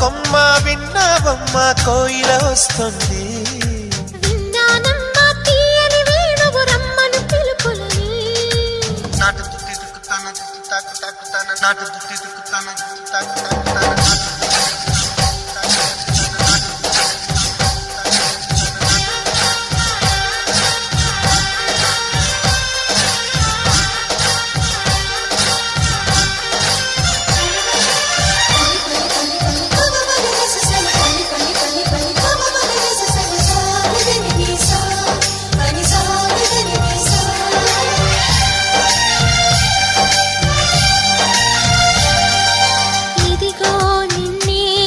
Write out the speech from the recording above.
కొమ్మ విన్నావమ్మ కోయిల వస్తుంది. విన్నానమ్మ తీయని వేణువు రమ్మను పిలుపులని. నాటు దుత్తి దుక్కుతాన దుత్తి తాకు తాకుతాన నాటు దుత్తి